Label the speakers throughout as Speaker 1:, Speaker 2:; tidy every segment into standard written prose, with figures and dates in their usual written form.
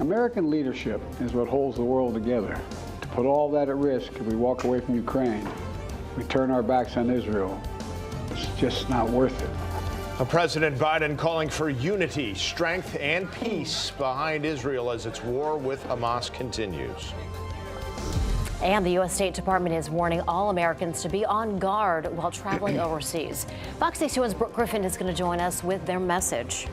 Speaker 1: American leadership is what holds the world together. To put all that at risk if we walk away from Ukraine, we turn our backs on Israel, it's just not worth it.
Speaker 2: President Biden calling for unity, strength, and peace behind Israel as its war with Hamas continues.
Speaker 3: And the U.S. State Department is warning all Americans to be on guard while traveling overseas. Fox 61's Brooke Griffin is going to join us with their message.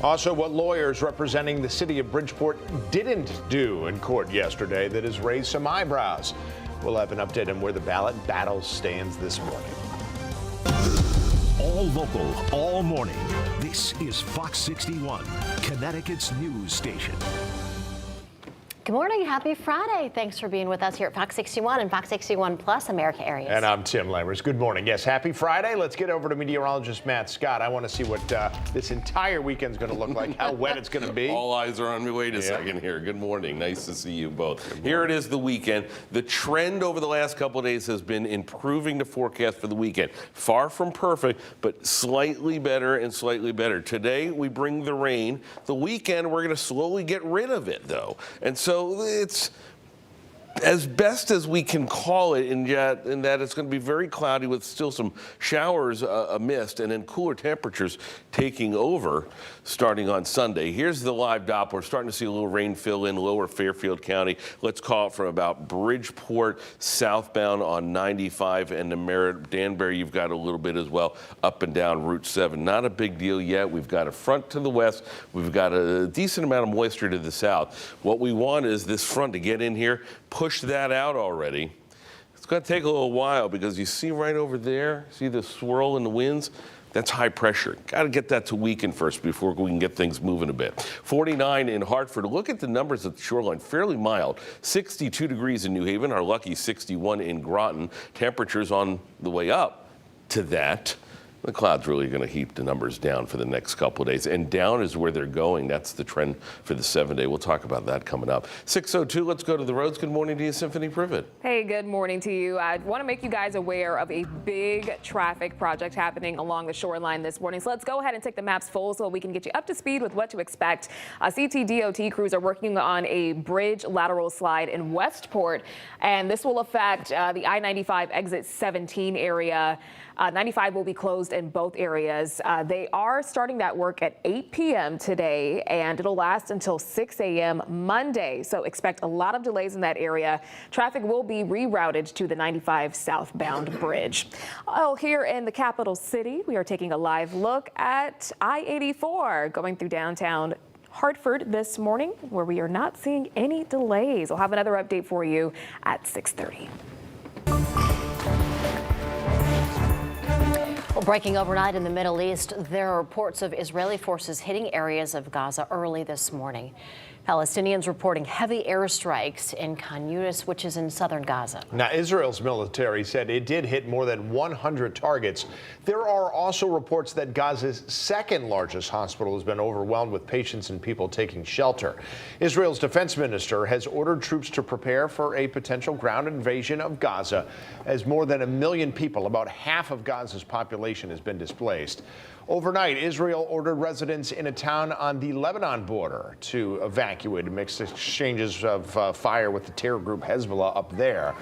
Speaker 2: Also, what lawyers representing the city of Bridgeport didn't do in court yesterday that has raised some eyebrows. We'll have an update on where the ballot battle stands this morning.
Speaker 4: All local, all morning. This is Fox 61, Connecticut's news station.
Speaker 3: Good morning. Happy Friday. Thanks for being with us here at Fox 61 and Fox 61 Plus America areas.
Speaker 2: And I'm Tim Lammers. Good morning. Yes, happy Friday. Let's get over to meteorologist Matt Scott. I want to see what this entire weekend's going to look like, how wet it's going to be.
Speaker 5: All eyes are on me. Wait a second here. Good morning. Nice to see you both. Here it is, the weekend. The trend over the last couple of days has been improving the forecast for the weekend. Far from perfect, but slightly better and slightly better. Today, we bring the rain. The weekend, we're going to slowly get rid of it, though. And so it's as best as we can call it in that it's going to be very cloudy with still some showers, a mist, and then cooler temperatures taking over starting on Sunday. Here's the live Doppler. Starting to see a little rain fill in lower Fairfield County. Let's call it from about Bridgeport southbound on 95 and the Merritt. Danbury, you've got a little bit as well up and down Route 7. Not a big deal yet. We've got a front to the west. We've got a decent amount of moisture to the south. What we want is this front to get in here, push that out already. It's going to take a little while because you see right over there, see the swirl in the winds? That's high pressure. Got to get that to weaken first before we can get things moving a bit. 49 in Hartford. Look at the numbers at the shoreline. Fairly mild. 62 degrees in New Haven. Our lucky 61 in Groton. Temperatures on the way up to that. The cloud's really going to heap the numbers down for the next couple of days. And down is where they're going. That's the trend for the 7-day. We'll talk about that coming up. 6:02, let's go to the roads. Good morning to you, Symphony Privet.
Speaker 6: Hey, good morning to you. I want to make you guys aware of a big traffic project happening along the shoreline this morning. So let's go ahead and take the maps full so we can get you up to speed with what to expect. CTDOT crews are working on a bridge lateral slide in Westport, and this will affect the I-95 exit 17 area. 95 will be closed in both areas. They are starting that work at 8 p.m. today, and it'll last until 6 a.m. Monday. So expect a lot of delays in that area. Traffic will be rerouted to the 95 southbound bridge. Oh, here in the capital city, we are taking a live look at I-84 going through downtown Hartford this morning, where we are not seeing any delays. I'll have another update for you at 6:30.
Speaker 3: Well, breaking overnight in the Middle East, there are reports of Israeli forces hitting areas of Gaza early this morning. Palestinians reporting heavy airstrikes in Khan Yunis, which is in southern Gaza.
Speaker 2: Now, Israel's military said it did hit more than 100 targets. There are also reports that Gaza's second largest hospital has been overwhelmed with patients and people taking shelter. Israel's defense minister has ordered troops to prepare for a potential ground invasion of Gaza, as more than 1 million people, about half of Gaza's population, has been displaced. Overnight, Israel ordered residents in a town on the Lebanon border to evacuate amidst exchanges of fire with the terror group Hezbollah up there.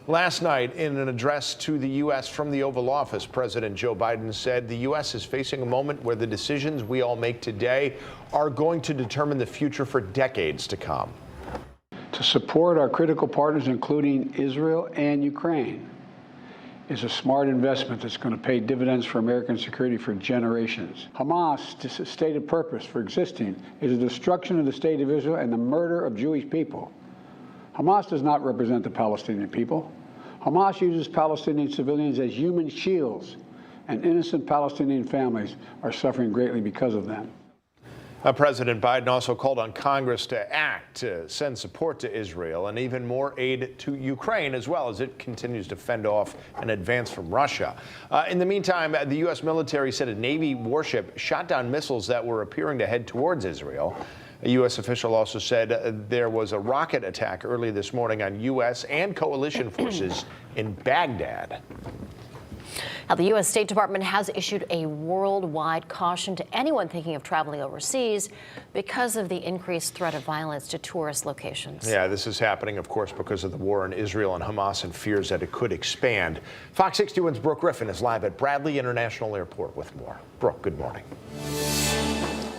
Speaker 2: Last night, in an address to the U.S. from the Oval Office, President Joe Biden said the U.S. is facing a moment where the decisions we all make today are going to determine the future for decades to come.
Speaker 1: To support our critical partners, including Israel and Ukraine, is a smart investment that's going to pay dividends for American security for generations. Hamas' stated purpose for existing is the destruction of the state of Israel and the murder of Jewish people. Hamas does not represent the Palestinian people. Hamas uses Palestinian civilians as human shields, and innocent Palestinian families are suffering greatly because of them.
Speaker 2: President Biden also called on Congress to act to send support to Israel and even more aid to Ukraine as well as it continues to fend off an advance from Russia. In the meantime, the U.S. military said a Navy warship shot down missiles that were appearing to head towards Israel. A U.S. official also said there was a rocket attack early this morning on U.S. and coalition forces in Baghdad.
Speaker 3: Now, the U.S. State Department has issued a worldwide caution to anyone thinking of traveling overseas because of the increased threat of violence to tourist locations.
Speaker 2: Yeah, this is happening, of course, because of the war in Israel and Hamas and fears that it could expand. Fox 61's Brooke Griffin is live at Bradley International Airport with more. Brooke, good morning.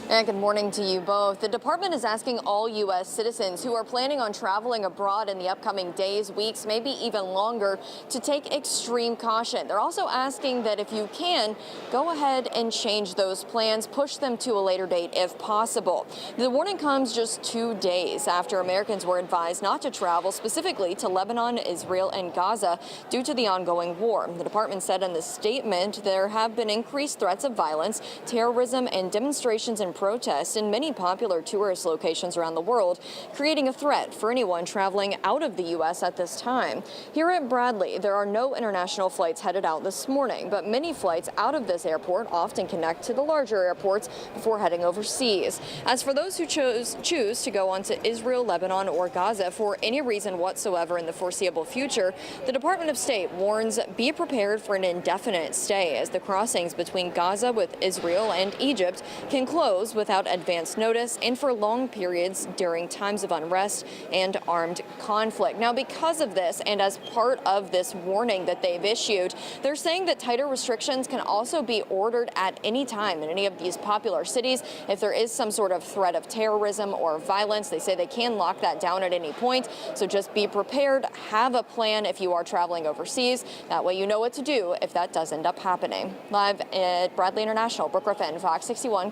Speaker 7: And good morning to you both. The department is asking all U.S. citizens who are planning on traveling abroad in the upcoming days, weeks, maybe even longer, to take extreme caution. They're also asking that if you can, go ahead and change those plans, push them to a later date if possible. The warning comes just 2 days after Americans were advised not to travel, specifically to Lebanon, Israel, and Gaza, due to the ongoing war. The department said in the statement there have been increased threats of violence, terrorism, and demonstrations and protests in many popular tourist locations around the world, creating a threat for anyone traveling out of the U.S. at this time. Here at Bradley, there are no international flights headed out this morning, but many flights out of this airport often connect to the larger airports before heading overseas. As for those who choose to go on to Israel, Lebanon, or Gaza for any reason whatsoever in the foreseeable future, the Department of State warns be prepared for an indefinite stay, as the crossings between Gaza with Israel and Egypt can close without advance notice and for long periods during times of unrest and armed conflict. Now, because of this, and as part of this warning that they've issued, they're saying that tighter restrictions can also be ordered at any time in any of these popular cities. If there is some sort of threat of terrorism or violence, they say they can lock that down at any point. So just be prepared, have a plan if you are traveling overseas. That way you know what to do if that does end up happening. Live at Bradley International, Brooke Griffin, Fox 61,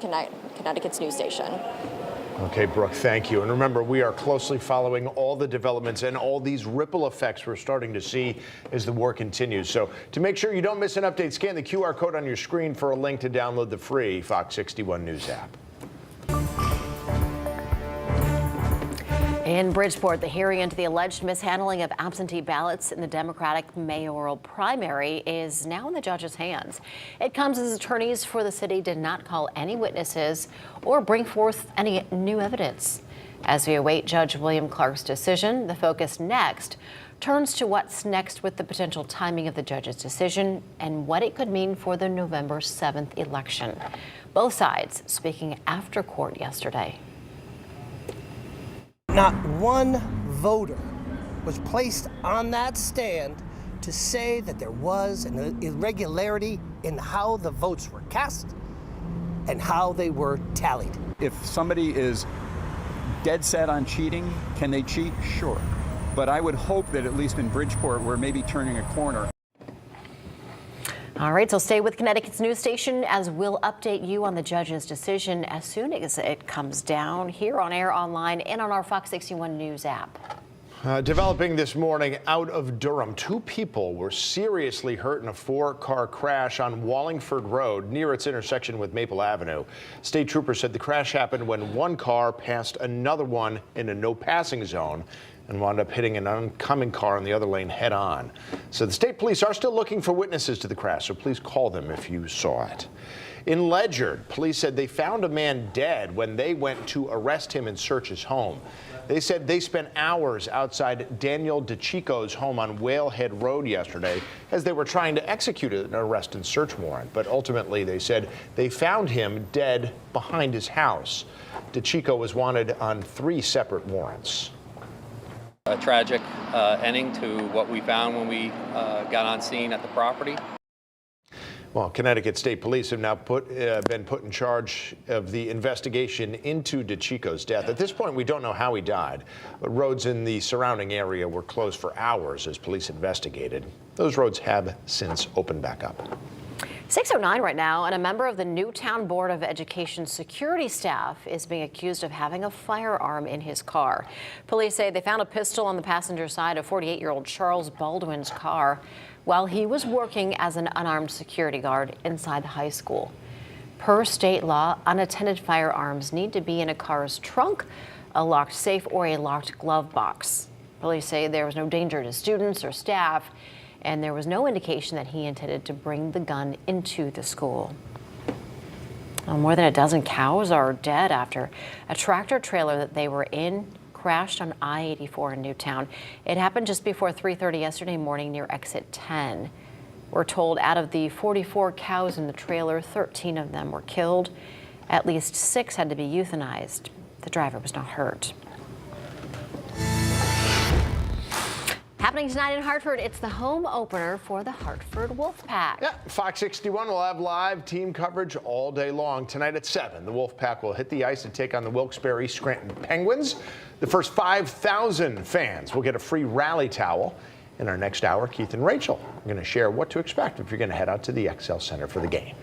Speaker 7: Connecticut's news station.
Speaker 2: Okay, Brooke, thank you. And remember, we are closely following all the developments and all these ripple effects we're starting to see as the war continues. So to make sure you don't miss an update, scan the QR code on your screen for a link to download the free Fox 61 News app.
Speaker 3: In Bridgeport, the hearing into the alleged mishandling of absentee ballots in the Democratic mayoral primary is now in the judge's hands. It comes as attorneys for the city did not call any witnesses or bring forth any new evidence. As we await Judge William Clark's decision, the focus next turns to what's next with the potential timing of the judge's decision and what it could mean for the November 7th election. Both sides speaking after court yesterday.
Speaker 8: Not one voter was placed on that stand to say that there was an irregularity in how the votes were cast and how they were tallied.
Speaker 9: If somebody is dead set on cheating, can they cheat? Sure. But I would hope that at least in Bridgeport, we're maybe turning a corner.
Speaker 3: All right, so stay with Connecticut's news station as we'll update you on the judge's decision as soon as it comes down here on air, online, and on our Fox 61 News app.
Speaker 2: Developing this morning out of Durham, 2 people were seriously hurt in a 4-car crash on Wallingford Road near its intersection with Maple Avenue. State troopers said the crash happened when one car passed another one in a no passing zone and wound up hitting an oncoming car in the other lane head on. So the state police are still looking for witnesses to the crash, so please call them if you saw it. In Ledyard, police said they found a man dead when they went to arrest him and search his home. They said they spent hours outside Daniel DeChico's home on Whalehead Road yesterday as they were trying to execute an arrest and search warrant. But ultimately, they said they found him dead behind his house. DeChico was wanted on 3 separate warrants.
Speaker 10: A tragic ending to what we found when we got on scene at the property.
Speaker 2: Well, Connecticut State Police have now been put in charge of the investigation into DeChico's death. At this point, we don't know how he died, but roads in the surrounding area were closed for hours as police investigated. Those roads have since opened back up.
Speaker 3: 6:09 right now, and a member of the Newtown Board of Education security staff is being accused of having a firearm in his car. Police say they found a pistol on the passenger side of 48-year-old Charles Baldwin's car while he was working as an unarmed security guard inside the high school. Per state law, unattended firearms need to be in a car's trunk, a locked safe, or a locked glove box. Police say there was no danger to students or staff, and there was no indication that he intended to bring the gun into the school. More than a dozen cows are dead after a tractor trailer that they were in crashed on I-84 in Newtown. It happened just before 3:30 yesterday morning near exit 10. We're told out of the 44 cows in the trailer, 13 of them were killed. At least 6 had to be euthanized. The driver was not hurt. Happening tonight in Hartford, it's the home opener for the Hartford Wolfpack.
Speaker 2: Yeah, Fox 61 will have live team coverage all day long. Tonight at 7, the Wolfpack will hit the ice and take on the Wilkes-Barre Scranton Penguins. The first 5,000 fans will get a free rally towel. In our next hour, Keith and Rachel are going to share what to expect if you're going to head out to the XL Center for the game.